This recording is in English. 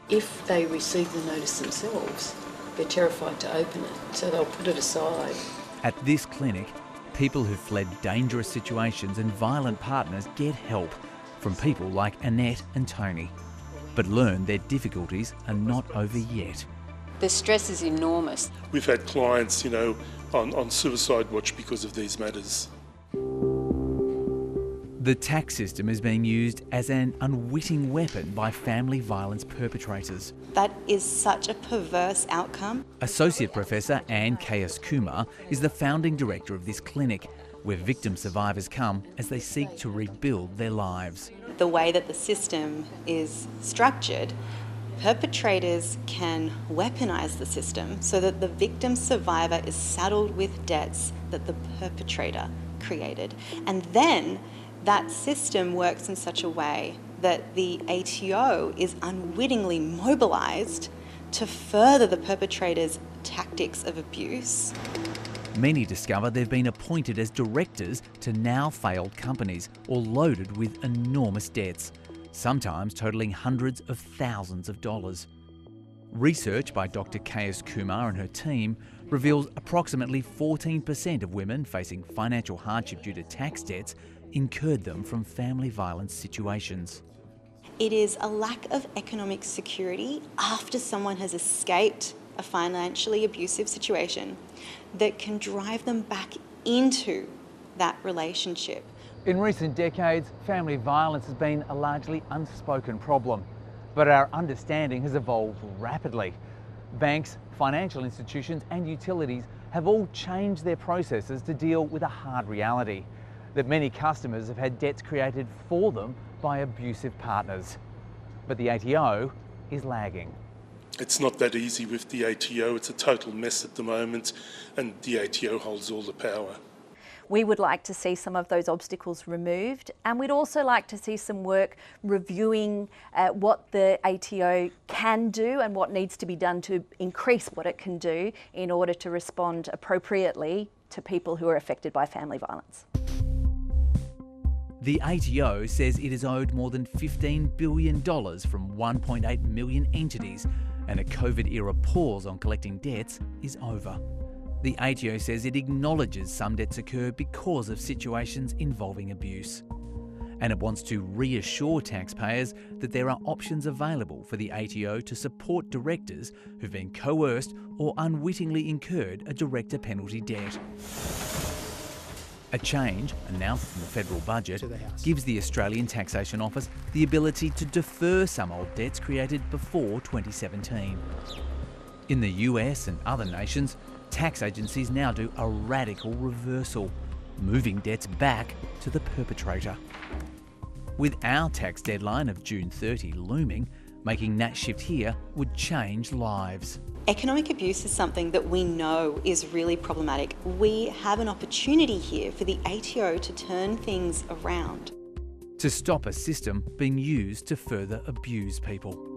If they receive the notice themselves, they're terrified to open it, so they'll put it aside. At this clinic, people who've fled dangerous situations and violent partners get help from people like Annette and Tony, but learn their difficulties are not over yet. The stress is enormous. We've had clients, on suicide watch because of these matters. The tax system is being used as an unwitting weapon by family violence perpetrators. That is such a perverse outcome. Associate Professor Anne Kumar is the founding director of this clinic, where victim survivors come as they seek to rebuild their lives. The way that the system is structured, perpetrators can weaponise the system so that the victim survivor is saddled with debts that the perpetrator created. And then that system works in such a way that the ATO is unwittingly mobilised to further the perpetrator's tactics of abuse. Many discover they've been appointed as directors to now failed companies or loaded with enormous debts, sometimes totalling hundreds of thousands of dollars. Research by Dr. Kumar and her team reveals approximately 14% of women facing financial hardship due to tax debts incurred them from family violence situations. It is a lack of economic security after someone has escaped a financially abusive situation that can drive them back into that relationship. In recent decades, family violence has been a largely unspoken problem, but our understanding has evolved rapidly. Banks, financial institutions and utilities have all changed their processes to deal with a hard reality that many customers have had debts created for them by abusive partners. But the ATO is lagging. It's not that easy with the ATO. It's a total mess at the moment, and the ATO holds all the power. We would like to see some of those obstacles removed, and we'd also like to see some work reviewing what the ATO can do and what needs to be done to increase what it can do in order to respond appropriately to people who are affected by family violence. The ATO says it is owed more than $15 billion from 1.8 million entities, and a COVID-era pause on collecting debts is over. The ATO says it acknowledges some debts occur because of situations involving abuse. And it wants to reassure taxpayers that there are options available for the ATO to support directors who've been coerced or unwittingly incurred a director penalty debt. A change, announced in the federal budget, gives the Australian Taxation Office the ability to defer some old debts created before 2017. In the US and other nations, tax agencies now do a radical reversal, moving debts back to the perpetrator. With our tax deadline of June 30 looming, making that shift here would change lives. Economic abuse is something that we know is really problematic. We have an opportunity here for the ATO to turn things around. To stop a system being used to further abuse people.